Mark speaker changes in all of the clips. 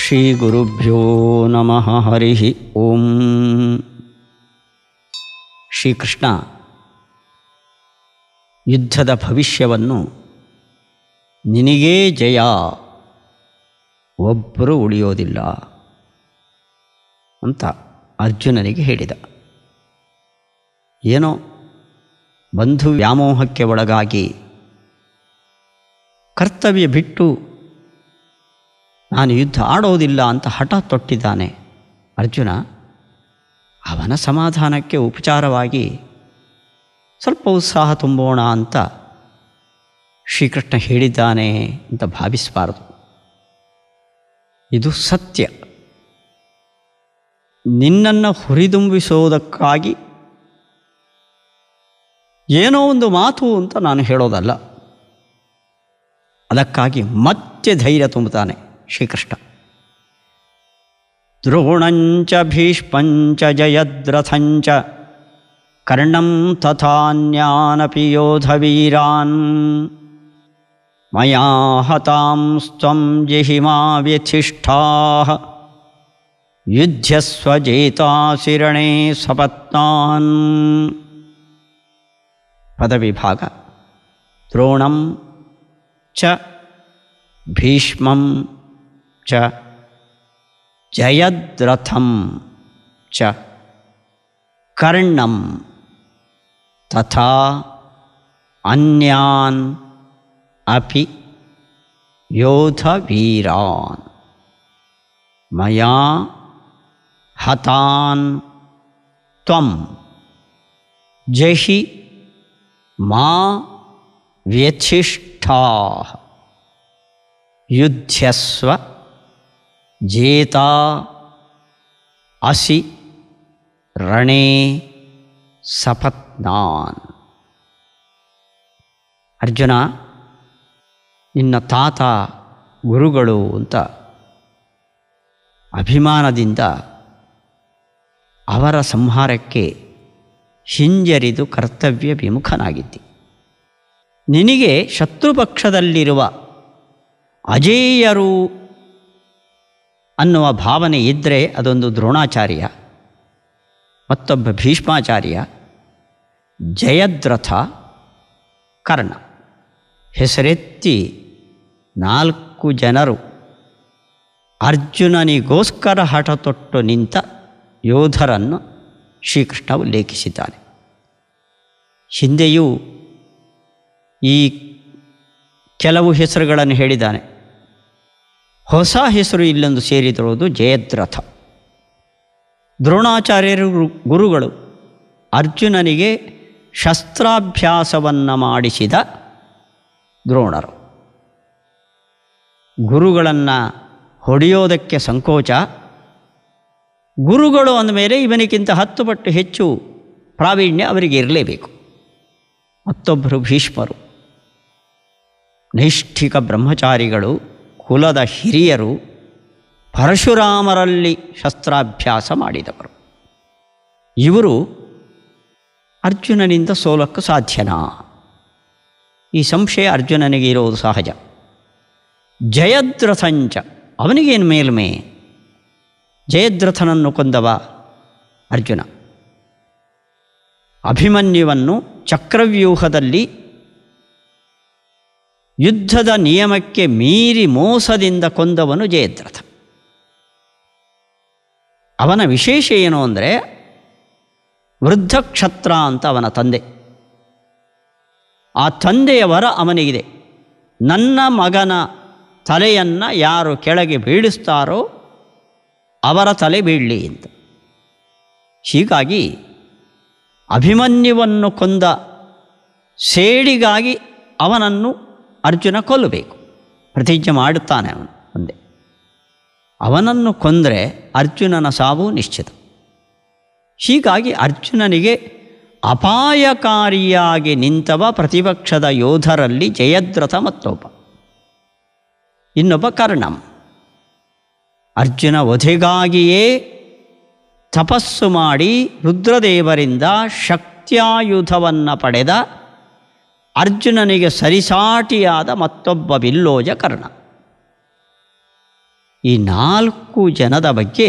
Speaker 1: ಶ್ರೀ ಗುರುಭ್ಯೋ ನಮಃ. ಹರಿ ಓಂ. ಶ್ರೀಕೃಷ್ಣ ಯುದ್ಧದ ಭವಿಷ್ಯವನ್ನು ನಿನಗೇ ಜಯ, ಒಬ್ಬರು ಉಳಿಯೋದಿಲ್ಲ ಅಂತ ಅರ್ಜುನನಿಗೆ ಹೇಳಿದ. ಏನೋ ಬಂಧು ವ್ಯಾಮೋಹಕ್ಕೆ ಒಳಗಾಗಿ ಕರ್ತವ್ಯ ಬಿಟ್ಟು ನಾನು ಯುದ್ಧ ಆಡೋದಿಲ್ಲ ಅಂತ ಹಠ ತೊಟ್ಟಿದ್ದಾನೆ ಅರ್ಜುನ. ಅವನ ಸಮಾಧಾನಕ್ಕೆ ಉಪಚಾರವಾಗಿ ಸ್ವಲ್ಪ ಉತ್ಸಾಹ ತುಂಬೋಣ ಅಂತ ಶ್ರೀಕೃಷ್ಣ ಹೇಳಿದ್ದಾನೆ ಅಂತ ಭಾವಿಸಬಾರದು. ಇದು ಸತ್ಯ. ನಿನ್ನನ್ನು ಹುರಿದುಂಬಿಸೋದಕ್ಕಾಗಿ ಏನೋ ಒಂದು ಮಾತು ಅಂತ ನಾನು ಹೇಳೋದಲ್ಲ. ಅದಕ್ಕಾಗಿ ಮತ್ತೆ ಧೈರ್ಯ ತುಂಬುತ್ತಾನೆ ಶ್ರೀಕೃಷ್ಣ. ದ್ರೋಣಂಚ ಭೀಷ್ಮಂಚ ಜಯದ್ರಥಂಚ ಕರ್ಣಂ ತಥಾನ್ಯಾನಪಿ ಯೋಧವೀರಾನ್ ಮಯಾ ಹತಾಂಸ್ತ್ವಂ ಜಹಿಮಾ ವ್ಯಥಿಷ್ಠಾಃ ಯುಧ್ಯಸ್ವ ಜೇತಾಸಿರಣೇ ಸಪತ್ನಾನ್. ಪದವಿಭಾಗ. ದ್ರೋಣಂ ಚ ಭೀಷ್ಮಂ ಚ ಜಯದ್ರಥಂ ಚ ಕರ್ಣಂ ತಥಾ ಅನ್ಯಾನ್ ಅಪಿ ಯೋಧವೀರಾನ್ ಮಯಾ ಹತಾನ್ ತ್ವಂ ಜಹಿ ಮಾ ವ್ಯಥಿಷ್ಠಾಃ ಯುಧ್ಯಸ್ವ ಜೇತಾ ಅಸಿ ರಣೇ ಸಪತ್ನಾನ್. ಅರ್ಜುನ, ನಿನ್ನ ತಾತ ಗುರುಗಳು ಅಂತ ಅಭಿಮಾನದಿಂದ ಅವರ ಸಂಹಾರಕ್ಕೆ ಹಿಂಜರಿದು ಕರ್ತವ್ಯ ವಿಮುಖನಾಗಿದ್ದಿ. ನಿನಗೆ ಶತ್ರುಪಕ್ಷದಲ್ಲಿರುವ ಅಜೇಯರು ಅನ್ನುವ ಭಾವನೆ ಇದ್ದರೆ ಅದೊಂದು ದ್ರೋಣಾಚಾರ್ಯ, ಮತ್ತೊಬ್ಬ ಭೀಷ್ಮಾಚಾರ್ಯ, ಜಯದ್ರಥ, ಕರ್ಣ. ಹೆಸರೆತ್ತಿ 4 ಜನರು ಅರ್ಜುನನಿಗೋಸ್ಕರ ಹಠ ತೊಟ್ಟು ನಿಂತ ಯೋಧರನ್ನು ಶ್ರೀಕೃಷ್ಣ ಉಲ್ಲೇಖಿಸಿದ್ದಾನೆ. ಹಿಂದೆಯೂ ಈ ಕೆಲವು ಹೆಸರುಗಳನ್ನು ಹೇಳಿದ್ದಾನೆ. ಹೊಸ ಹೆಸರು ಇಲ್ಲೊಂದು ಸೇರಿದಿರುವುದು ಜಯದ್ರಥ. ದ್ರೋಣಾಚಾರ್ಯರು ಗುರುಗಳು ಅರ್ಜುನನಿಗೆ ಶಸ್ತ್ರಾಭ್ಯಾಸವನ್ನು ಮಾಡಿಸಿದ ದ್ರೋಣರು. ಗುರುಗಳನ್ನು ಹೊಡೆಯೋದಕ್ಕೆ ಸಂಕೋಚ. ಗುರುಗಳು ಅಂದಮೇಲೆ ಇವನಿಗಿಂತ 10 ಪಟ್ಟು ಹೆಚ್ಚು ಪ್ರಾವೀಣ್ಯ ಅವರಿಗೆ ಇರಲೇಬೇಕು. ಮತ್ತೊಬ್ಬರು ಭೀಷ್ಮರು, ನೈಷ್ಠಿಕ ಬ್ರಹ್ಮಚಾರಿಗಳು, ಕುಲದ ಹಿರಿಯರು, ಪರಶುರಾಮರಲ್ಲಿ ಶಸ್ತ್ರಾಭ್ಯಾಸ ಮಾಡಿದವರು. ಇವರು ಅರ್ಜುನನಿಂದ ಸೋಲಕ್ಕೂ ಸಾಧ್ಯನಾ? ಈ ಸಂಶಯ ಅರ್ಜುನನಿಗೆ ಇರೋದು ಸಹಜ. ಜಯದ್ರಥಂಚ, ಅವನಿಗೇನು ಮೇಲ್ಮೆ? ಜಯದ್ರಥನನ್ನು ಕೊಂದವ ಅರ್ಜುನ. ಅಭಿಮನ್ಯುವನ್ನು ಚಕ್ರವ್ಯೂಹದಲ್ಲಿ ಯುದ್ಧದ ನಿಯಮಕ್ಕೆ ಮೀರಿ ಮೋಸದಿಂದ ಕೊಂದವನು ಜಯದ್ರಥ. ಅವನ ವಿಶೇಷ ಏನು ಅಂದರೆ ವೃದ್ಧಕ್ಷತ್ರ ಅಂತ ಅವನ ತಂದೆ. ಆ ತಂದೆಯ ವರ ಅವನಿಗಿದೆ. ನನ್ನ ಮಗನ ತಲೆಯನ್ನು ಯಾರು ಕೆಳಗೆ ಬೀಳಿಸ್ತಾರೋ ಅವರ ತಲೆ ಬೀಳಲಿ ಅಂತ. ಹೀಗಾಗಿ ಅಭಿಮನ್ಯುವನ್ನು ಕೊಂದ ಸೇಡಿಗಾಗಿ ಅವನನ್ನು ಅರ್ಜುನ ಕೊಲ್ಲಬೇಕು. ಪ್ರತಿಜ್ಞೆ ಮಾಡುತ್ತಾನೆ ಅವನು ಮುಂದೆ. ಅವನನ್ನು ಕೊಂದರೆ ಅರ್ಜುನನ ಸಾವು ನಿಶ್ಚಿತ. ಹೀಗಾಗಿ ಅರ್ಜುನನಿಗೆ ಅಪಾಯಕಾರಿಯಾಗಿ ನಿಂತವ ಪ್ರತಿಪಕ್ಷದ ಯೋಧರಲ್ಲಿ ಜಯದ್ರಥ ಮತ್ತೊಬ್ಬ. ಇನ್ನೊಬ್ಬ ಕರ್ಣಂ. ಅರ್ಜುನ ವಧೆಗಾಗಿಯೇ ತಪಸ್ಸು ಮಾಡಿ ರುದ್ರದೇವರಿಂದ ಶಕ್ತ್ಯಾಯುಧವನ್ನು ಪಡೆದ ಅರ್ಜುನನಿಗೆ ಸರಿಸಾಟಿಯಾದ ಮತ್ತೊಬ್ಬ ಬಿಲ್ಲೋಜ ಕರ್ಣ. ಈ 4 ಜನದ ಬಗ್ಗೆ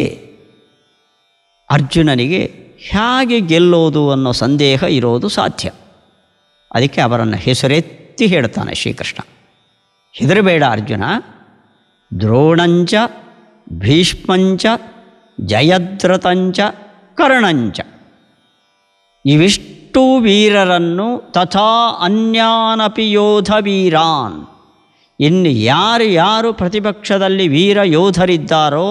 Speaker 1: ಅರ್ಜುನನಿಗೆ ಹೇಗೆ ಗೆಲ್ಲೋದು ಅನ್ನೋ ಸಂದೇಹ ಇರೋದು ಸಾಧ್ಯ. ಅದಕ್ಕೆ ಅವರನ್ನು ಹೆಸರೆತ್ತಿ ಹೇಳ್ತಾನೆ ಶ್ರೀಕೃಷ್ಣ. ಹೆದರಬೇಡ ಅರ್ಜುನ, ದ್ರೋಣಂಚ ಭೀಷ್ಮಂಚ ಜಯದ್ರಥಂಚ ಕರ್ಣಂಚ, ಇವಿಷ್ಟು ವೀರರನ್ನು ತಥಾ ಅನ್ಯಾನಪಿ ಯೋಧ ವೀರಾನ್, ಇನ್ನು ಯಾರು ಪ್ರತಿಪಕ್ಷದಲ್ಲಿ ವೀರ ಯೋಧರಿದ್ದಾರೋ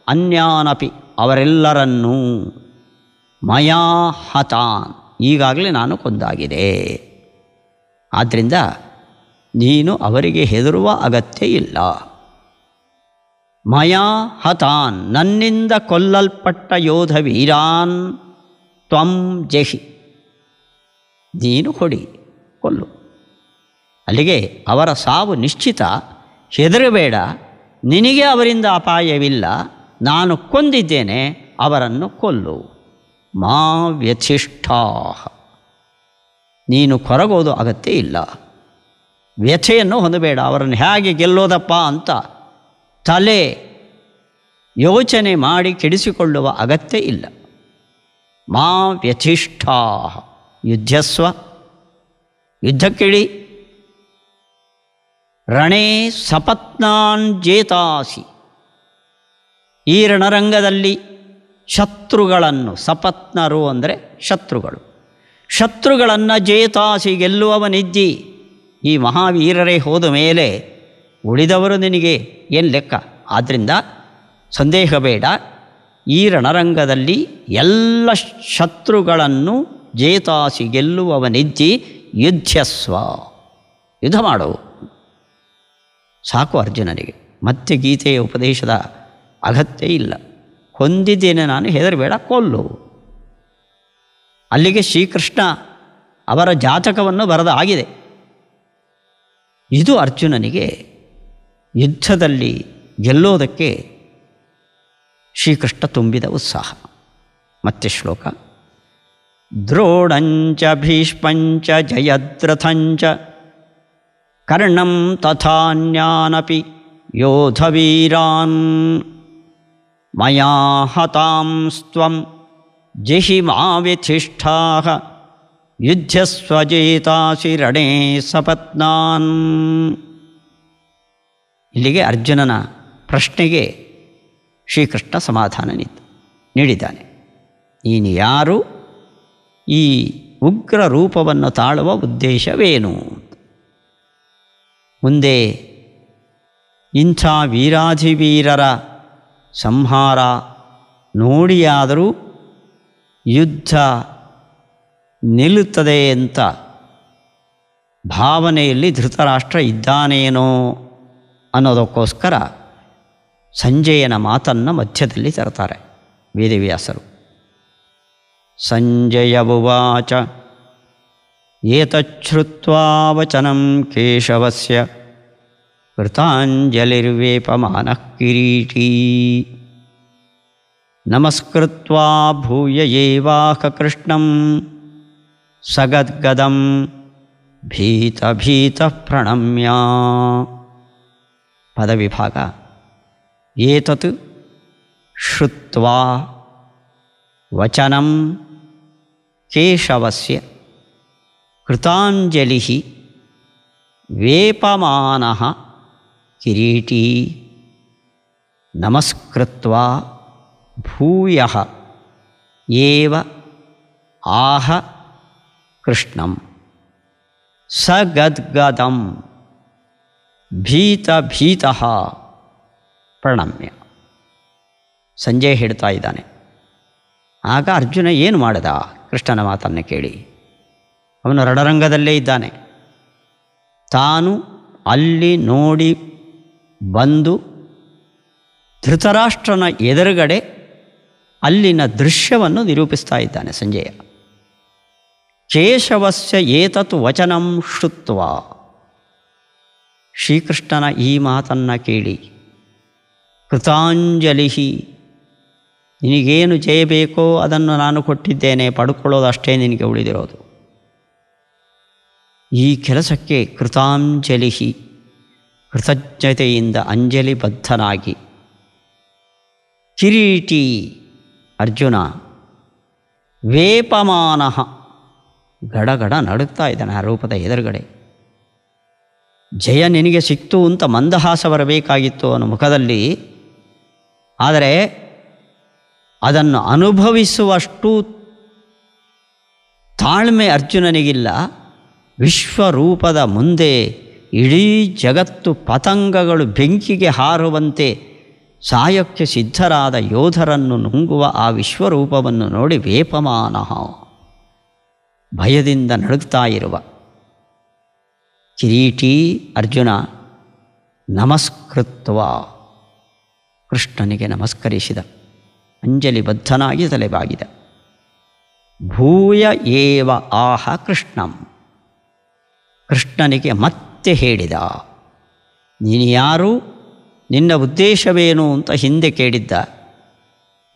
Speaker 1: ಅನ್ಯಾನಪಿ ಅವರೆಲ್ಲರನ್ನೂ ಮಯಾ ಹತಾನ್, ಈಗಾಗಲೇ ನಾನು ಕೊಂದಾಗಿದೆ. ಆದ್ದರಿಂದ ನೀನು ಅವರಿಗೆ ಹೆದರುವ ಅಗತ್ಯ ಇಲ್ಲ. ಮಯಾ ಹತಾನ್, ನನ್ನಿಂದ ಕೊಲ್ಲಲ್ಪಟ್ಟ ಯೋಧ ವೀರಾನ್ ತ್ವಂ ಜಹಿ, ನೀನು ಹೊಡಿ, ಕೊಲ್ಲು. ಅಲ್ಲಿಗೆ ಅವರ ಸಾವು ನಿಶ್ಚಿತ. ಹೆದರಬೇಡ, ನಿನಗೆ ಅವರಿಂದ ಅಪಾಯವಿಲ್ಲ, ನಾನು ಕೊಂದಿದ್ದೇನೆ, ಅವರನ್ನು ಕೊಲ್ಲು. ಮಾ ವ್ಯಥಿಷ್ಠಾ, ನೀನು ಕೊರಗೋದು ಅಗತ್ಯ ಇಲ್ಲ. ವ್ಯಥೆಯನ್ನು ಹೊಂದಬೇಡ. ಅವರನ್ನು ಹೇಗೆ ಗೆಲ್ಲೋದಪ್ಪ ಅಂತ ತಲೆ ಯೋಚನೆ ಮಾಡಿ ಕೆಡಿಸಿಕೊಳ್ಳುವ ಅಗತ್ಯ ಇಲ್ಲ. ಮಾ ವ್ಯಥಿಷ್ಠಾ, ಯುದ್ಧಸ್ವ, ಯುದ್ಧಕ್ಕಿಳಿ. ರಣೇ ಸಪತ್ನಾನ್ ಜೇತಾಸಿ, ಈ ರಣರಂಗದಲ್ಲಿ ಶತ್ರುಗಳನ್ನು, ಸಪತ್ನರು ಅಂದರೆ ಶತ್ರುಗಳು, ಶತ್ರುಗಳನ್ನು ಜೇತಾಸಿ, ಗೆಲ್ಲುವವನಿದ್ದಿ. ಈ ಮಹಾವೀರರೇ ಹೋದ ಮೇಲೆ ಉಳಿದವರು ನಿನಗೆ ಏನು ಲೆಕ್ಕ? ಆದ್ದರಿಂದ ಸಂದೇಹ ಬೇಡ. ಈ ರಣರಂಗದಲ್ಲಿ ಎಲ್ಲ ಶತ್ರುಗಳನ್ನು ಜೇತಾಸಿ, ಗೆಲ್ಲುವವನಿದ್ದಿ. ಯುದ್ಧಸ್ವ, ಯುದ್ಧ ಮಾಡು. ಸಾಕು ಅರ್ಜುನನಿಗೆ. ಮತ್ತೆ ಗೀತೆಯ ಉಪದೇಶದ ಅಗತ್ಯ ಇಲ್ಲ. ಕೊಂದಿದ್ದೇನೆ ನಾನು, ಹೆದರಬೇಡ, ಕೊಲ್ಲು. ಅಲ್ಲಿಗೆ ಶ್ರೀಕೃಷ್ಣ ಅವರ ಜಾತಕವನ್ನು ಬರೆದ ಆಗಿದೆ. ಇದು ಅರ್ಜುನನಿಗೆ ಯುದ್ಧದಲ್ಲಿ ಗೆಲ್ಲೋದಕ್ಕೆ ಶ್ರೀಕೃಷ್ಣ ತುಂಬಿದ ಉತ್ಸಾಹ. ಮತ್ತೆ ಶ್ಲೋಕ. ದ್ರೋಣಂಚ ಭೀಷ್ಮಂಚ ಜಯದ್ರಥಂಚ ಕರ್ಣಂ ತಥಾನ್ಯಾನಪಿ ಯೋಧವೀರಾನ್ ಮಯಾ ಹತಾಂಸ್ತ್ವಂ ಜಹಿ ಮಾ ವ್ಯಥಿಷ್ಠಾಃ ಯುದ್ಧಸ್ವ ಜೇತಾಸಿ ರಣೇ ಸಪತ್ನಾನ್. ಇಲ್ಲಿಗೆ ಅರ್ಜುನನ ಪ್ರಶ್ನೆಗೆ ಶ್ರೀಕೃಷ್ಣ ಸಮಾಧಾನ ನೀಡಿದ್ದಾನೆ. ನೀನು ಯಾರು? ಈ ಉಗ್ರ ರೂಪವನ್ನು ತಾಳುವ ಉದ್ದೇಶವೇನು? ಮುಂದೆ ಇಂಥ ವೀರಾಧಿವೀರರ ಸಂಹಾರ ನೋಡಿಯಾದರೂ ಯುದ್ಧ ನಿಲ್ಲುತ್ತದೆ ಅಂತ ಭಾವನೆಯಲ್ಲಿ ಧೃತರಾಷ್ಟ್ರ ಇದ್ದಾನೇನೋ ಅನ್ನೋದಕ್ಕೋಸ್ಕರ ಸಂಜಯನ ಮಾತನ್ನು ಮಧ್ಯದಲ್ಲಿ ತರ್ತಾರೆ ವೇದವ್ಯಾಸರು. ಸಂಜಯ ಉವಾಚ ಏತಚ್ಛ್ರುತ್ವಾ ವಚನಂ ಕೇಶವಸ್ಯ ಕೃತಾಂಜಲಿರ್ವೇಪಮಾನಃ ಕಿರೀಟೀ ನಮಸ್ಕೃತ್ವಾ ಭೂಯ ಏವಾಹ ಕೃಷ್ಣಂ ಸಗದ್ಗದಂ ಭೀತ ಪ್ರಣಮ್ಯ. ಪದವಿಭಾಗ. ಏತತ್ ಶ್ರುತ್ವಾ ವಚನಂ ಕೇಶವಸ್ಯ ಕೃತಾಂಜಲಿಃ ವೇಪಮಾನಃ ಕಿರೀಟೀ ನಮಸ್ಕೃತ್ವಾ ಭೂಯಃ ಏವ ಆಹ ಕೃಷ್ಣಂ ಸಗದ್ಗದಂ ಭೀತಃ ಪ್ರಣಮ್ಯ. ಸಂಜಯ ಹೇಳ್ತಾ ಇದ್ದಾನೆ. ಆಗ ಅರ್ಜುನ ಏನು ಮಾಡಿದ? ಕೃಷ್ಣನ ಮಾತನ್ನು ಕೇಳಿ ಅವನು ರಣರಂಗದಲ್ಲೇ ಇದ್ದಾನೆ. ತಾನು ಅಲ್ಲಿ ನೋಡಿ ಬಂದು ಧೃತರಾಷ್ಟ್ರನ ಎದುರುಗಡೆ ಅಲ್ಲಿನ ದೃಶ್ಯವನ್ನು ನಿರೂಪಿಸ್ತಾ ಇದ್ದಾನೆ ಸಂಜಯ. ಕೇಶವಸ್ಯ ಏತತ್ ವಚನಂ ಶ್ರುತ್ವಾ, ಶ್ರೀಕೃಷ್ಣನ ಈ ಮಾತನ್ನು ಕೇಳಿ ಕೃತಾಂಜಲಿ, ನಿನಗೇನು ಜಯ ಬೇಕೋ ಅದನ್ನು ನಾನು ಕೊಟ್ಟಿದ್ದೇನೆ, ಪಡ್ಕೊಳ್ಳೋದಷ್ಟೇ ನಿನಗೆ ಉಳಿದಿರೋದು. ಈ ಕೆಲಸಕ್ಕೆ ಕೃತಾಂಜಲಿ, ಕೃತಜ್ಞತೆಯಿಂದ ಅಂಜಲಿಬದ್ಧನಾಗಿ ಕಿರೀಟಿ ಅರ್ಜುನ, ವೇಪಮಾನಃ ಗಡಗಡ ನಡುಗ್ತಾ ಇದ್ದಾನೆ ಆ ರೂಪದ ಎದುರುಗಡೆ. ಜಯ ನಿನಗೆ ಸಿಕ್ತು ಅಂತ ಮಂದಹಾಸ ಬರಬೇಕಾಗಿತ್ತು ಅವನ ಮುಖದಲ್ಲಿ. ಆದರೆ ಅದನ್ನು ಅನುಭವಿಸುವಷ್ಟು ತಾಳ್ಮೆ ಅರ್ಜುನನಿಗಿಲ್ಲ. ವಿಶ್ವರೂಪದ ಮುಂದೆ ಇಡೀ ಜಗತ್ತು ಪತಂಗಗಳು ಬೆಂಕಿಗೆ ಹಾರುವಂತೆ ಸಾಯಕ್ಕೆ ಸಿದ್ಧರಾದ ಯೋಧರನ್ನು ನುಂಗುವ ಆ ವಿಶ್ವರೂಪವನ್ನು ನೋಡಿ ವೇಪಮಾನಃ ಭಯದಿಂದ ನಡುಗ್ತಾ ಇರುವ ಕಿರೀಟಿ ಅರ್ಜುನ ನಮಸ್ಕೃತ್ವ ಕೃಷ್ಣನಿಗೆ ನಮಸ್ಕರಿಸಿದ, ಅಂಜಲಿಬದ್ಧನಾಗಿ ತಲೆಬಾಗಿದ. ಭೂಯ ಏವ ಆಹ ಕೃಷ್ಣಂ, ಕೃಷ್ಣನಿಗೆ ಮತ್ತೆ ಹೇಳಿದ. ನೀನು ಯಾರು, ನಿನ್ನ ಉದ್ದೇಶವೇನು ಅಂತ ಹಿಂದೆ ಕೇಳಿದ್ದ.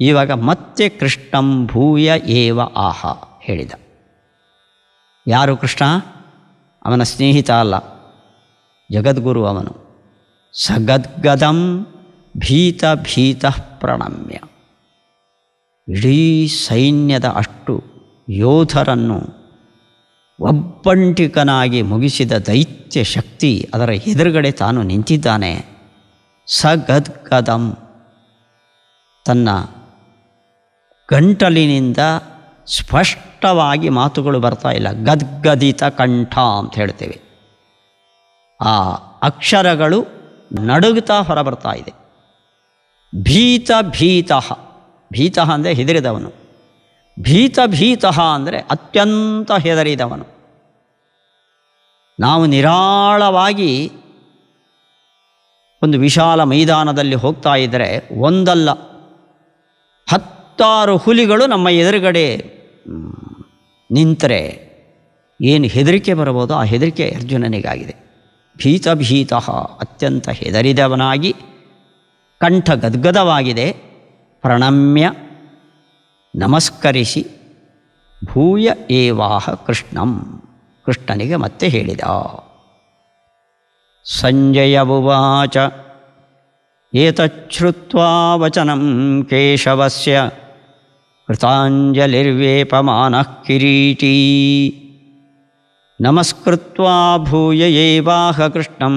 Speaker 1: ಇವಾಗ ಮತ್ತೆ ಕೃಷ್ಣಂ ಭೂಯ ಏವ ಆಹ ಹೇಳಿದ. ಯಾರು ಕೃಷ್ಣ? ಅವನ ಸ್ನೇಹಿತ ಅಲ್ಲ, ಜಗದ್ಗುರು ಅವನು. ಸಗದ್ಗದಂ ಭೀತ ಭೀತ ಪ್ರಣಮ್ಯ, ಇಡೀ ಸೈನ್ಯದ ಅಷ್ಟು ಯೋಧರನ್ನು ಒಬ್ಬಂಟಿಕನಾಗಿ ಮುಗಿಸಿದ ದೈತ್ಯ ಶಕ್ತಿ ಅದರ ಎದುರುಗಡೆ ತಾನು ನಿಂತಿದ್ದಾನೆ. ಸಗದ್ಗದಂ, ತನ್ನ ಗಂಟಲಿನಿಂದ ಸ್ಪಷ್ಟವಾಗಿ ಮಾತುಗಳು ಬರ್ತಾ ಇಲ್ಲ. ಗದ್ಗದಿತ ಕಂಠ ಅಂತ ಹೇಳ್ತೇವೆ. ಆ ಅಕ್ಷರಗಳು ನಡುಗುತ್ತಾ ಹೊರಬರ್ತಾ ಇದೆ. ಭೀತ ಭೀತಃ, ಭೀತಃ ಅಂದರೆ ಹೆದರಿದವನು. ಭೀತ ಭೀತಃ ಅಂದರೆ ಅತ್ಯಂತ ಹೆದರಿದವನು. ನಾವು ನಿರಾಳವಾಗಿ ಒಂದು ವಿಶಾಲ ಮೈದಾನದಲ್ಲಿ ಹೋಗ್ತಾ ಇದ್ದರೆ ಒಂದಲ್ಲ 10 ಹುಲಿಗಳು ನಮ್ಮ ಎದುರುಗಡೆ ನಿಂತರೆ ಏನು ಹೆದರಿಕೆ ಬರಬಹುದು, ಆ ಹೆದರಿಕೆ ಅರ್ಜುನನಿಗಾಗಿದೆ. ಭೀತ ಭೀತಃ, ಅತ್ಯಂತ ಹೆದರಿದವನಾಗಿ ಕಂಠ ಗದ್ಗದವಾಗಿದೆ. ಪ್ರಣಮ್ಯ ನಮಸ್ಕರಿಸಿ ಭೂಯ ಏವಾಹ ಕೃಷ್ಣಂ, ಕೃಷ್ಣನಿಗೆ ಮತ್ತೆ ಹೇಳಿದ. ಸಂಜಯ ಉವಾಚ ಏತಚ್ಛ್ರುತ್ವಾ ವಚನಂ ಕೇಶವಸ್ಯ ಕೃತಾಂಜಲಿರ್ವೇಪಮಾನಃ ಕಿರೀಟೀ ನಮಸ್ಕೃತ್ವಾ ಭೂಯ ಏವಾಹ ಕೃಷ್ಣಂ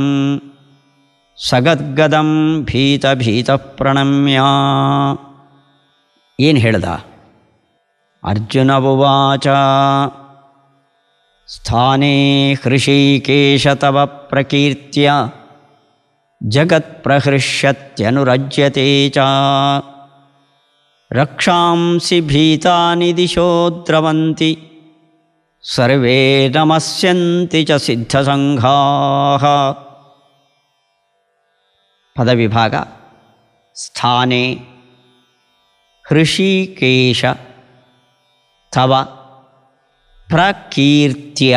Speaker 1: ಸಗದ್ಗದಂ ಭೀತ ಭೀತ ಪ್ರಣಮ್ಯ. ಏನು ಹೇಳ್ದ? ಅರ್ಜುನ ಉವಾಚ ಸ್ಥಾನೇ ಹೃಷೀಕೇಶ ತವ ಪ್ರಕೀರ್ತ್ಯ ಜಗತ್ಪ್ರಹೃಷ್ಯತ್ಯನುರಜ್ಯತೆ ಚ ರಕ್ಷಾಂಸಿ ಭೀತಾನಿ ದಿಶೋ ದ್ರವಂತಿ ಸರ್ವೇ ನಮಸ್ಯಂತಿ ಚ ಸಿದ್ಧಸಂಘಾಃ. ಪದವಿಭಾಗ. ಸ್ಥಾನೇ ಹೃಷೀಕೇಶ ತವ ಪ್ರಕೀರ್ತ್ಯ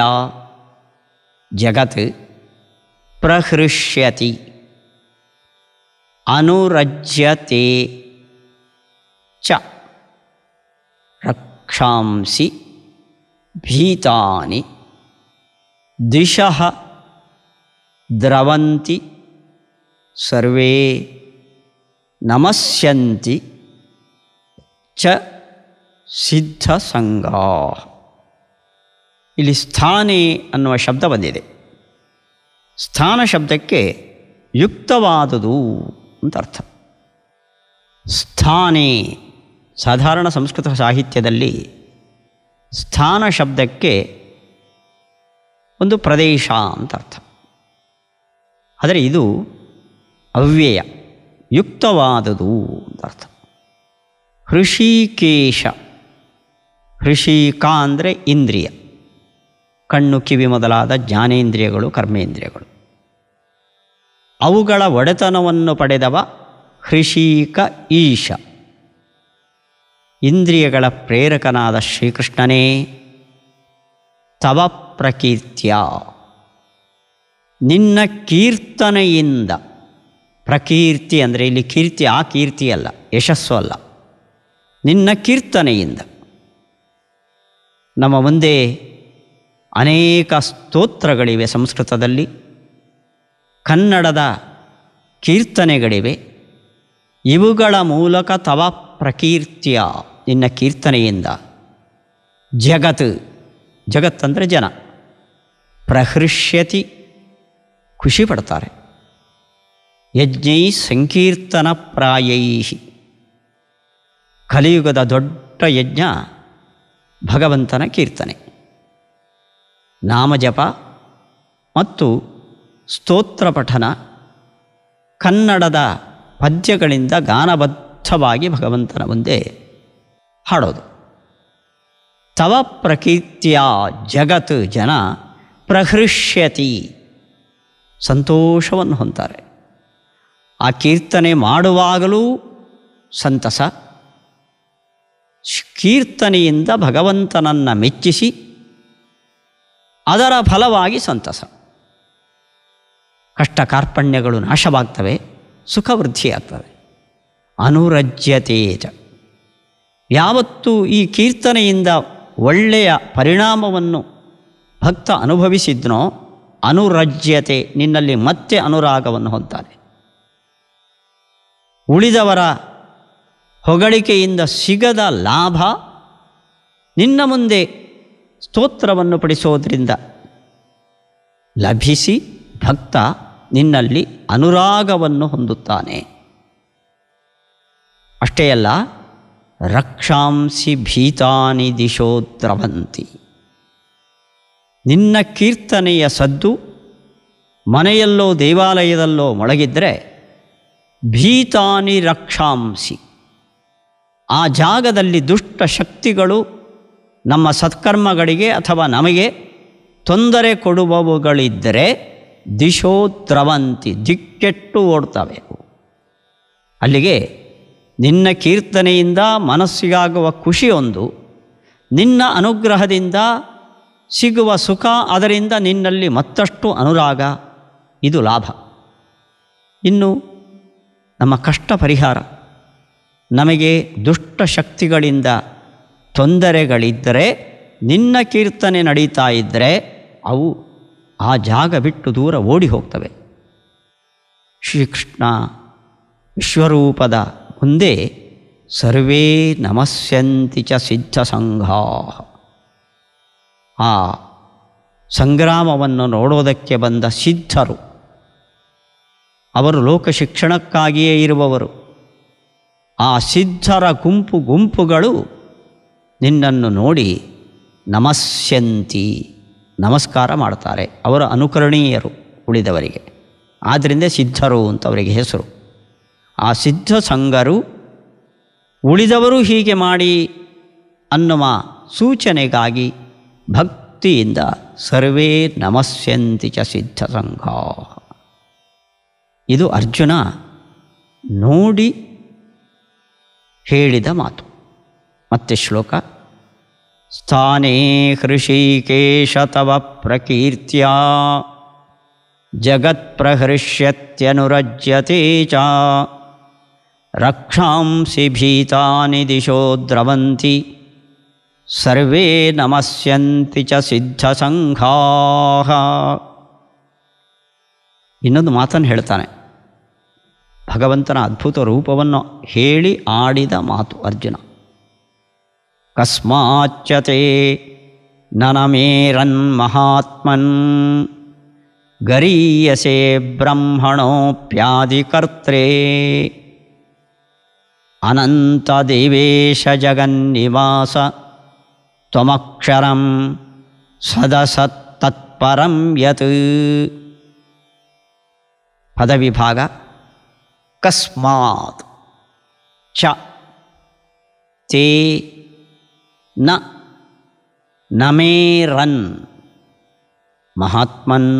Speaker 1: ಜಗತ್ ಪ್ರಹೃಷ್ಯತಿ ಅನುರಜ್ಯತೆ ಚ ರಕ್ಷಾಂಸಿ ಭೀತಾನಿ ದಿಶಃ ದ್ರವಂತಿ ಸರ್ವೇ ನಮಸ್ಯಂತಿ ಚ ಸಿದ್ಧಸಂಘಾಃ. ಇಲ್ಲಿ ಸ್ಥಾನೇ ಅನ್ನುವ ಶಬ್ದ ಬಂದಿದೆ. ಸ್ಥಾನ ಶಬ್ದಕ್ಕೆ ಯುಕ್ತವಾದುದು ಅಂತ ಅರ್ಥ. ಸ್ಥಾನೇ, ಸಾಧಾರಣ ಸಂಸ್ಕೃತ ಸಾಹಿತ್ಯದಲ್ಲಿ ಸ್ಥಾನ ಶಬ್ದಕ್ಕೆ ಒಂದು ಪ್ರದೇಶ ಅಂತ ಅರ್ಥ. ಆದರೆ ಇದು ಅವ್ಯಯ, ಯುಕ್ತವಾದುದು ಅಂತ ಅರ್ಥ. ಹೃಷೀಕೇಶ, ಹೃಷೀಕ ಅಂದರೆ ಇಂದ್ರಿಯ, ಕಣ್ಣು ಕಿವಿ ಮೊದಲಾದ ಜ್ಞಾನೇಂದ್ರಿಯಗಳು, ಕರ್ಮೇಂದ್ರಿಯಗಳು. ಅವುಗಳ ಒಡೆತನವನ್ನು ಪಡೆದವ ಹೃಷೀಕ ಈಶ. ಇಂದ್ರಿಯಗಳ ಪ್ರೇರಕನಾದ ಶ್ರೀಕೃಷ್ಣನೇ ತವ ಪ್ರಕೀರ್ತ್ಯ, ನಿನ್ನ ಕೀರ್ತನೆಯಿಂದ. ಪ್ರಕೀರ್ತಿ ಅಂದರೆ ಇಲ್ಲಿ ಕೀರ್ತಿ ಆ ಕೀರ್ತಿ ಅಲ್ಲ, ಯಶಸ್ಸು ಅಲ್ಲ, ನಿನ್ನ ಕೀರ್ತನೆಯಿಂದ. ನಮ್ಮ ಮುಂದೆ ಅನೇಕ ಸ್ತೋತ್ರಗಳಿವೆ ಸಂಸ್ಕೃತದಲ್ಲಿ, ಕನ್ನಡದ ಕೀರ್ತನೆಗಳಿವೆ. ಇವುಗಳ ಮೂಲಕ ತವ ಪ್ರಕೀರ್ತಿಯ ನಿನ್ನ ಕೀರ್ತನೆಯಿಂದ ಜಗತ್ತಂದರೆ ಜನ ಪ್ರಹೃಷ್ಯತಿ ಖುಷಿ ಪಡ್ತಾರೆ. ಯಜ್ಞೈ ಸಂಕೀರ್ತನ ಪ್ರಾಯೈ ಕಲಿಯುಗದ ದೊಡ್ಡ ಯಜ್ಞ ಭಗವಂತನ ಕೀರ್ತನೆ, ನಾಮಜಪ ಮತ್ತು ಸ್ತೋತ್ರ ಪಠನ, ಕನ್ನಡದ ಪದ್ಯಗಳಿಂದ ಗಾನಬದ್ಧವಾಗಿ ಭಗವಂತನ ಮುಂದೆ ಹಾಡೋದು. ತವ ಪ್ರಕೀರ್ತಿಯ ಜಗತ್ ಜನ ಪ್ರಹೃಷ್ಯತಿ ಸಂತೋಷವನ್ನು ಹೊಂತಾರೆ. ಆ ಕೀರ್ತನೆ ಮಾಡುವಾಗಲೂ ಸಂತಸ, ಕೀರ್ತನೆಯಿಂದ ಭಗವಂತನನ್ನು ಮೆಚ್ಚಿಸಿ ಅದರ ಫಲವಾಗಿ ಸಂತಸ. ಕಷ್ಟ ಕಾರ್ಪಣ್ಯಗಳು ನಾಶವಾಗ್ತವೆ, ಸುಖ ವೃದ್ಧಿಯಾಗ್ತವೆ. ಅನುರಜ್ಯತೇಜ ಯಾವತ್ತು ಈ ಕೀರ್ತನೆಯಿಂದ ಒಳ್ಳೆಯ ಪರಿಣಾಮವನ್ನು ಭಕ್ತ ಅನುಭವಿಸಿದ್ನೋ ಅನುರಜ್ಯತೆ ನಿನ್ನಲ್ಲಿ ಮತ್ತೆ ಅನುರಾಗವನ್ನು ಹೊಂತಾನೆ. ಉಳಿದವರ ಹೊಗಳಿಕೆಯಿಂದ ಸಿಗದ ಲಾಭ ನಿನ್ನ ಮುಂದೆ ಸ್ತೋತ್ರವನ್ನು ಪಡಿಸೋದ್ರಿಂದ ಲಭಿಸಿ ಭಕ್ತ ನಿನ್ನಲ್ಲಿ ಅನುರಾಗವನ್ನು ಹೊಂದುತ್ತಾನೆ. ಅಷ್ಟೇ ಅಲ್ಲ, ರಕ್ಷಾಂಸಿ ಭೀತಾನಿ ದಿಶೋ ದ್ರವಂತಿ. ನಿನ್ನ ಕೀರ್ತನೆಯ ಸದ್ದು ಮನೆಯಲ್ಲೋ ದೇವಾಲಯದಲ್ಲೋ ಮೊಳಗಿದ್ರೆ ಭೀತಾನಿ ರಕ್ಷಾಂಸಿ, ಆ ಜಾಗದಲ್ಲಿ ದುಷ್ಟ ಶಕ್ತಿಗಳು ನಮ್ಮ ಸತ್ಕರ್ಮಗಳಿಗೆ ಅಥವಾ ನಮಗೆ ತೊಂದರೆ ಕೊಡುವವುಗಳಿದ್ದರೆ ದಿಶೋ ದ್ರವಂತಿ, ದಿಕ್ಕೆಟ್ಟು ಓಡ್ತವೆ. ಅಲ್ಲಿಗೆ ನಿನ್ನ ಕೀರ್ತನೆಯಿಂದ ಮನಸ್ಸಿಗಾಗುವ ಖುಷಿಯೊಂದು, ನಿನ್ನ ಅನುಗ್ರಹದಿಂದ ಸಿಗುವ ಸುಖ, ಅದರಿಂದ ನಿನ್ನಲ್ಲಿ ಮತ್ತಷ್ಟು ಅನುರಾಗ, ಇದು ಲಾಭ. ಇನ್ನು ನಮ್ಮ ಕಷ್ಟ ಪರಿಹಾರ, ನಮಗೆ ದುಷ್ಟ ಶಕ್ತಿಗಳಿಂದ ತೊಂದರೆಗಳಿದ್ದರೆ ನಿನ್ನ ಕೀರ್ತನೆ ನಡೀತಾ ಇದ್ದರೆ ಅವು ಆ ಜಾಗ ಬಿಟ್ಟು ದೂರ ಓಡಿ ಹೋಗ್ತವೆ. ಶ್ರೀಕೃಷ್ಣ ವಿಶ್ವರೂಪದ ಮುಂದೆ ಸರ್ವೇ ನಮಸ್ಯಂತಿ ಚ ಸಿದ್ಧ ಸಂಘಾ. ಆ ಸಂಗ್ರಾಮವನ್ನು ನೋಡೋದಕ್ಕೆ ಬಂದ ಸಿದ್ಧರು, ಅವರು ಲೋಕ ಶಿಕ್ಷಣಕ್ಕಾಗಿಯೇ ಇರುವವರು. ಆ ಸಿದ್ಧರ ಗುಂಪುಗಳು ನಿನ್ನನ್ನು ನೋಡಿ ನಮಸ್ಯಂತಿ, ನಮಸ್ಕಾರ ಮಾಡ್ತಾರೆ. ಅವರು ಅನುಕರಣೀಯರು ಉಳಿದವರಿಗೆ, ಆದ್ದರಿಂದ ಸಿದ್ಧರು ಅಂತ ಅವರಿಗೆ ಹೆಸರು. ಆ ಸಿದ್ಧ ಸಂಘರು ಉಳಿದವರು ಹೀಗೆ ಮಾಡಿ ಅನ್ನುವ ಸೂಚನೆಗಾಗಿ ಭಕ್ತಿಯಿಂದ ಸರ್ವೇ ನಮಸ್ಯಂತಿ ಚ ಸಿದ್ಧ ಸಂಘಾ. ಇದು ಅರ್ಜುನ ನೋಡಿ ಹೇಳಿದ ಮಾತು. ಮತ್ತೆ ಶ್ಲೋಕ: ಸ್ಥಾನೇ ಹೃಷೀಕೇಶ ತವ ಪ್ರಕೀರ್ತ್ಯ ಜಗತ್ಪ್ರಹೃಷ್ಯತ್ಯನುರಜ್ಯತೆ ಚ ರಕ್ಷಾಂಸಿ ಭೀತಾನಿ ದಿಶೋ ದ್ರವಂತಿ ಸರ್ವೇ ನಮಸ್ಯಂತಿ ಚ ಸಿದ್ಧ ಸಂಘಾಃ. ಇನ್ನೊಂದು ಮಾತನ್ನು ಹೇಳ್ತಾನೆ, ಭಗವಂತನ ಅದ್ಭುತ ರೂಪವನ್ನು ಹೇಳಿ ಆಡಿದ ಮಾತು ಅರ್ಜುನ. ಕಸ್ಮಾಚ್ಚತೆ ನನಮೇರನ್ ಮಹಾತ್ಮನ್ ಗರೀಯಸೆ ಬ್ರಹ್ಮಣೋಪ್ಯಾದಿಕರ್ತ್ರೇ ಅನಂತ ದೇವೇಶ ಜಗನ್ನಿವಾಸ ತ್ವಮಕ್ಷರಂ ಸದಸತ್ತತ್ಪರಂ ಯತ್. ಪದವಿಭಾಗ: ಕಸ್ಮಾತ್ ಚ ತೇ ನ ನಮೇರನ್ ಮಹಾತ್ಮನ್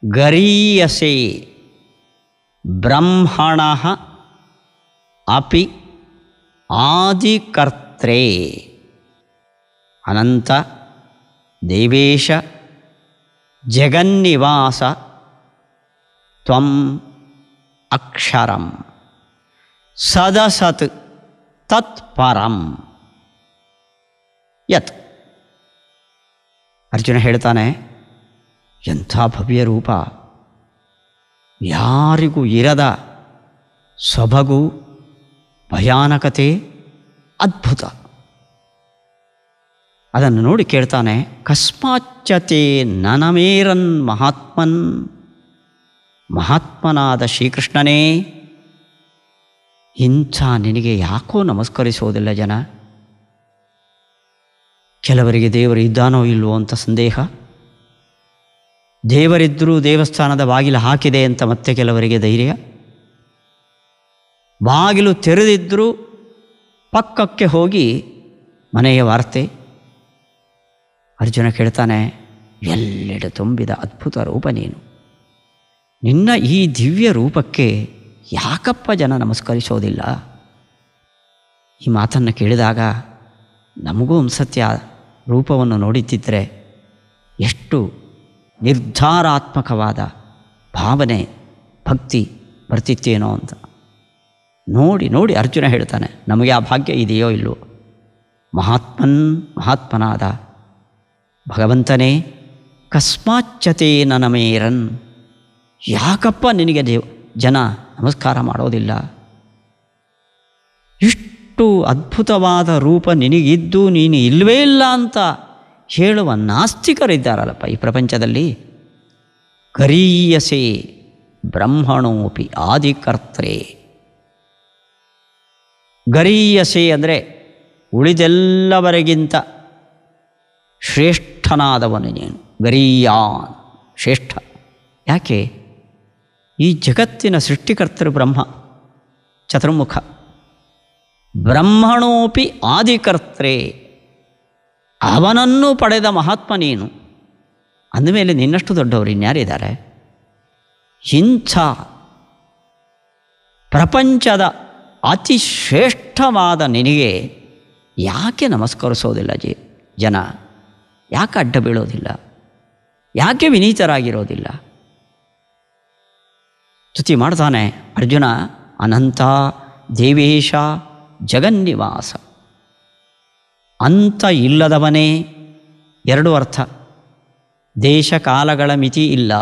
Speaker 1: ಗರೀಯಸೆ ಬ್ರಹ್ಮಣಃ ಅಪಿ ಆದಿಕರ್ತ್ರೇ ಅನಂತ ದೇವೇಶ ಜಗನ್ನಿವಾಸ ತ್ವಂ ಅಕ್ಷರಂ ಸದಸತ್ ತತ್ಪರಂ ಯತ್. ಅರ್ಜುನ ಹೇಳ್ತಾನೆ, ಎಂಥ ಭವ್ಯ ರೂಪ, ಯಾರಿಗೂ ಇರದ ಸೊಬಗು, ಭಯಾನಕತೆ, ಅದ್ಭುತ. ಅದನ್ನು ನೋಡಿ ಕೇಳ್ತಾನೆ, ಕಸ್ಮಾಚ್ಚತೆ ನನಮೇರನ್ ಮಹಾತ್ಮನ್. ಮಹಾತ್ಮನಾದ ಶ್ರೀಕೃಷ್ಣನೇ, ಇಂಥ ನಿನಗೆ ಯಾಕೋ ನಮಸ್ಕರಿಸೋದಿಲ್ಲ ಜನ? ಕೆಲವರಿಗೆ ದೇವರು ಇದ್ದಾನೋ ಇಲ್ವೋ ಅಂತ ಸಂದೇಹ, ದೇವರಿದ್ದರೂ ದೇವಸ್ಥಾನದ ಬಾಗಿಲು ಹಾಕಿದೆ ಅಂತ ಮತ್ತೆ ಕೆಲವರಿಗೆ ಧೈರ್ಯ, ಬಾಗಿಲು ತೆರೆದಿದ್ದರೂ ಪಕ್ಕಕ್ಕೆ ಹೋಗಿ ಮನೆಯ ವಾರ್ತೆ. ಅರ್ಜುನ ಕೇಳ್ತಾನೆ, ಎಲ್ಲೆಡೆ ತುಂಬಿದ ಅದ್ಭುತ ರೂಪ ನೀನು, ನಿನ್ನ ಈ ದಿವ್ಯ ರೂಪಕ್ಕೆ ಯಾಕಪ್ಪ ಜನ ನಮಸ್ಕರಿಸೋದಿಲ್ಲ? ಈ ಮಾತನ್ನು ಕೇಳಿದಾಗ ನಮಗೂ ಒಂದ್ಸತ್ಯ ರೂಪವನ್ನು ನೋಡಿದ್ದಿದ್ದರೆ ಎಷ್ಟು ನಿರ್ಧಾರಾತ್ಮಕವಾದ ಭಾವನೆ, ಭಕ್ತಿ ಬರ್ತಿತ್ತೇನೋ ಅಂತ ನೋಡಿ ನೋಡಿ ಅರ್ಜುನ ಹೇಳ್ತಾನೆ, ನಮಗೆ ಆ ಭಾಗ್ಯ ಇದೆಯೋ ಇಲ್ಲವೋ? ಮಹಾತ್ಮನಾದ ಭಗವಂತನೇ, ಕಸ್ಮಾಚ್ಚತೆ ನನಮೇರನ್, ಯಾಕಪ್ಪ ನಿನಗೆ ಜನ ನಮಸ್ಕಾರ ಮಾಡೋದಿಲ್ಲ? ಇಷ್ಟು ಅದ್ಭುತವಾದ ರೂಪ ನಿನಗಿದ್ದು ನೀನು ಇಲ್ಲವೇ ಇಲ್ಲ ಅಂತ ಹೇಳುವ ನಾಸ್ತಿಕರಿದ್ದಾರಲ್ಲಪ್ಪ ಈ ಪ್ರಪಂಚದಲ್ಲಿ. ಗರೀಯಸೆ ಬ್ರಹ್ಮಣೋಪಿ ಆದಿಕರ್ತೃ. ಗರೀಯಸೆ ಅಂದರೆ ಉಳಿದೆಲ್ಲವರಿಗಿಂತ ಶ್ರೇಷ್ಠನಾದವನು ನೀನು. ಗರೀಯಾನ್, ಶ್ರೇಷ್ಠ. ಯಾಕೆ? ಈ ಜಗತ್ತಿನ ಸೃಷ್ಟಿಕರ್ತೃ ಬ್ರಹ್ಮ, ಚತುರ್ಮುಖ. ಬ್ರಹ್ಮಣೋಪಿ ಆದಿಕರ್ತೃ, ಅವನನ್ನು ಪಡೆದ ಮಹಾತ್ಮ ನೀನು. ಅಂದಮೇಲೆ ನಿನ್ನಷ್ಟು ದೊಡ್ಡವರು ಇನ್ಯಾರಿದ್ದಾರೆ? ಇಂಥ ಪ್ರಪಂಚದ ಅತಿ ಶ್ರೇಷ್ಠವಾದ ನಿನಗೆ ಯಾಕೆ ನಮಸ್ಕರಿಸೋದಿಲ್ಲ ಜನ? ಯಾಕೆ ಅಡ್ಡ ಬೀಳೋದಿಲ್ಲ? ಯಾಕೆ ವಿನೀತರಾಗಿರೋದಿಲ್ಲ? ಸ್ತುತಿ ಮಾಡ್ತಾನೆ ಅರ್ಜುನ, ಅನಂತ ದೇವೇಶ ಜಗನ್ನಿವಾಸ. ಅಂತ ಇಲ್ಲದವನೇ. ಎರಡು ಅರ್ಥ. ದೇಶ ಕಾಲಗಳ ಮಿತಿ ಇಲ್ಲ.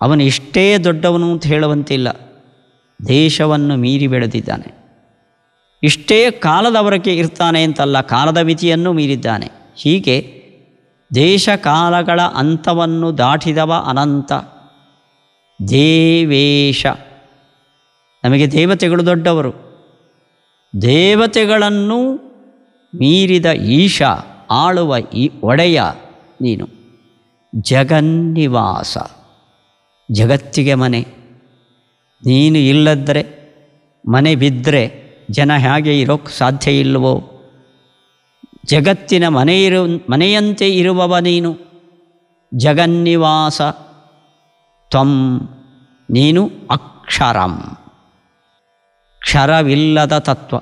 Speaker 1: ಅವನು ಇಷ್ಟೇ ದೊಡ್ಡವನು ಅಂತ ಹೇಳುವಂತಿಲ್ಲ. ದೇಶವನ್ನು ಮೀರಿ ಬೆಳೆದಿದ್ದಾನೆ. ಇಷ್ಟೇ ಕಾಲದವರೆಗೆ ಇರ್ತಾನೆ ಅಂತಲ್ಲ, ಕಾಲದ ಮಿತಿಯನ್ನು ಮೀರಿದ್ದಾನೆ. ಹೀಗೆ ದೇಶ ಕಾಲಗಳ ಅಂತವನ್ನು ದಾಟಿದವ ಅನಂತ ದೇವೇಶ. ನಮಗೆ ದೇವತೆಗಳು ದೊಡ್ಡವರು. ದೇವತೆಗಳನ್ನು ಮೀರಿದ ಈಶ, ಆಳುವ ಈ ಒಡೆಯ ನೀನು. ಜಗನ್ನಿವಾಸ, ಜಗತ್ತಿಗೆ ಮನೆ. ನೀನು ಇಲ್ಲದ್ರೆ, ಮನೆ ಬಿದ್ದರೆ ಜನ ಹೇಗೆ ಇರೋಕ್ಕೆ ಸಾಧ್ಯ ಇಲ್ಲವೋ, ಜಗತ್ತಿನ ಮನೆಯಂತೆ ಇರುವವ ನೀನು. ಜಗನ್ನಿವಾಸ ತ್ವಂ, ನೀನು ಅಕ್ಷರಂ, ಕ್ಷರವಿಲ್ಲದ ತತ್ವ.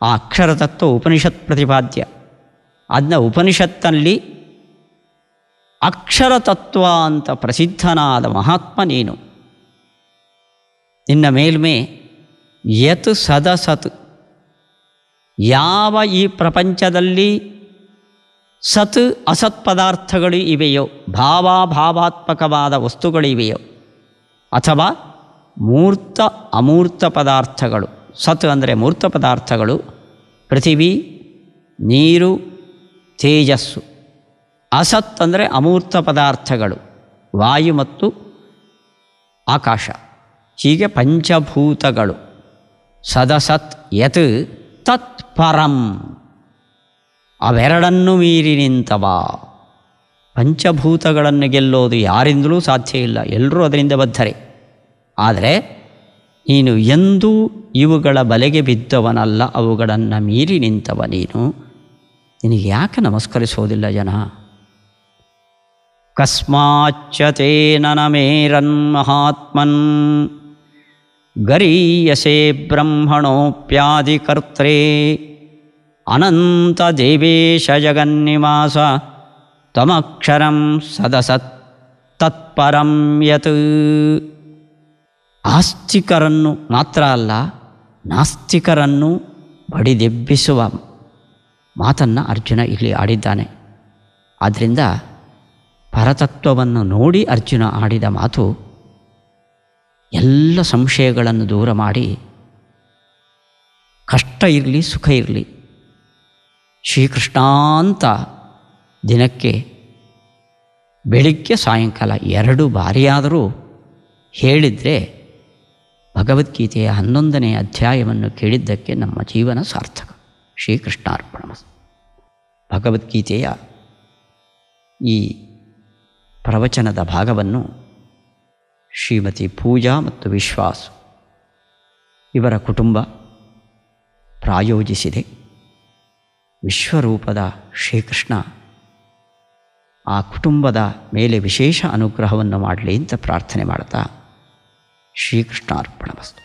Speaker 1: ಆ ಅಕ್ಷರ ತತ್ವ ಉಪನಿಷತ್ ಪ್ರತಿಪಾದ್ಯ. ಅದನ್ನ ಉಪನಿಷತ್ತಲ್ಲಿ ಅಕ್ಷರ ತತ್ವ ಅಂತ ಪ್ರಸಿದ್ಧನಾದ ಮಹಾತ್ಮ ನೀನು. ನಿನ್ನ ಮೇಲ್ಮೆ ಯತ್ ಸದಸತ್. ಯಾವ ಈ ಪ್ರಪಂಚದಲ್ಲಿ ಸತ್ ಅಸತ್ ಪದಾರ್ಥಗಳು ಇವೆಯೋ, ಭಾವಾತ್ಮಕವಾದ ವಸ್ತುಗಳಿವೆಯೋ, ಅಥವಾ ಮೂರ್ತ ಅಮೂರ್ತ ಪದಾರ್ಥಗಳು. ಸತ್ ಅಂದರೆ ಮೂರ್ತ ಪದಾರ್ಥಗಳು, ಪೃಥಿವಿ, ನೀರು, ತೇಜಸ್ಸು. ಅಸತ್ ಅಂದರೆ ಅಮೂರ್ತ ಪದಾರ್ಥಗಳು, ವಾಯು ಮತ್ತು ಆಕಾಶ. ಹೀಗೆ ಪಂಚಭೂತಗಳು. ಸದಸತ್ ಯತ್ ತತ್ಪರಂ, ಅವೆರಡನ್ನು ಮೀರಿ ನಿಂತವ. ಪಂಚಭೂತಗಳನ್ನು ಗೆಲ್ಲೋದು ಯಾರಿಂದಲೂ ಸಾಧ್ಯ ಇಲ್ಲ, ಎಲ್ಲರೂ ಅದರಿಂದ ಬದ್ಧರೆ. ಆದರೆ ನೀನು ಎಂದೂ ಇವುಗಳ ಬಲೆಗೆ ಬಿದ್ದವನಲ್ಲ, ಅವುಗಳನ್ನು ಮೀರಿ ನಿಂತವ ನೀನು. ನಿನಗೆ ಯಾಕೆ ನಮಸ್ಕರಿಸೋದಿಲ್ಲ ಜನ? ಕಸ್ಮಾಚ್ಚತೆ ನನಮೇರನ್ ಮಹಾತ್ಮನ್ ಗರೀಯಸೆ ಬ್ರಹ್ಮಣೋಪ್ಯಾದಿಕರ್ತೃ ಅನಂತ ದೇವೇಶ ಜಗನ್ನಿವಾಸ ತ್ವಮಕ್ಷರಂ ಸದಸತ್ ತತ್ಪರಂ ಯತ್. ಆಸ್ತಿಕರನ್ನು ಮಾತ್ರ ಅಲ್ಲ, ನಾಸ್ತಿಕರನ್ನು ಬಡಿದೆಬ್ಬಿಸುವ ಮಾತನ್ನು ಅರ್ಜುನ ಇಲ್ಲಿ ಆಡಿದ್ದಾನೆ. ಆದ್ದರಿಂದ ಪರತತ್ವವನ್ನು ನೋಡಿ ಅರ್ಜುನ ಆಡಿದ ಮಾತು ಎಲ್ಲ ಸಂಶಯಗಳನ್ನು ದೂರ ಮಾಡಿ, ಕಷ್ಟ ಇರಲಿ ಸುಖ ಇರಲಿ ಶ್ರೀಕೃಷ್ಣ ಅಂತ ದಿನಕ್ಕೆ ಬೆಳಿಗ್ಗೆ ಸಾಯಂಕಾಲ 2 ಬಾರಿಯಾದರೂ ಹೇಳಿದರೆ ಭಗವದ್ಗೀತೆಯ 11ನೇ ಅಧ್ಯಾಯವನ್ನು ಕೇಳಿದ್ದಕ್ಕೆ ನಮ್ಮ ಜೀವನ ಸಾರ್ಥಕ. ಶ್ರೀಕೃಷ್ಣಾರ್ಪಣಮಸ್ತು. ಭಗವದ್ಗೀತೆಯ ಈ ಪ್ರವಚನದ ಭಾಗವನ್ನು ಶ್ರೀಮತಿ ಪೂಜಾ ಮತ್ತು ವಿಶ್ವಾಸ್ ಇವರ ಕುಟುಂಬ ಪ್ರಾಯೋಜಿಸಿದೆ. ವಿಶ್ವರೂಪದ ಶ್ರೀಕೃಷ್ಣ ಆ ಕುಟುಂಬದ ಮೇಲೆ ವಿಶೇಷ ಅನುಗ್ರಹವನ್ನು ಮಾಡಲಿ ಅಂತ ಪ್ರಾರ್ಥನೆ ಮಾಡ್ತಾ ಶ್ರೀಕೃಷ್ಣಾರ್ಪಣಮಸ್ತು.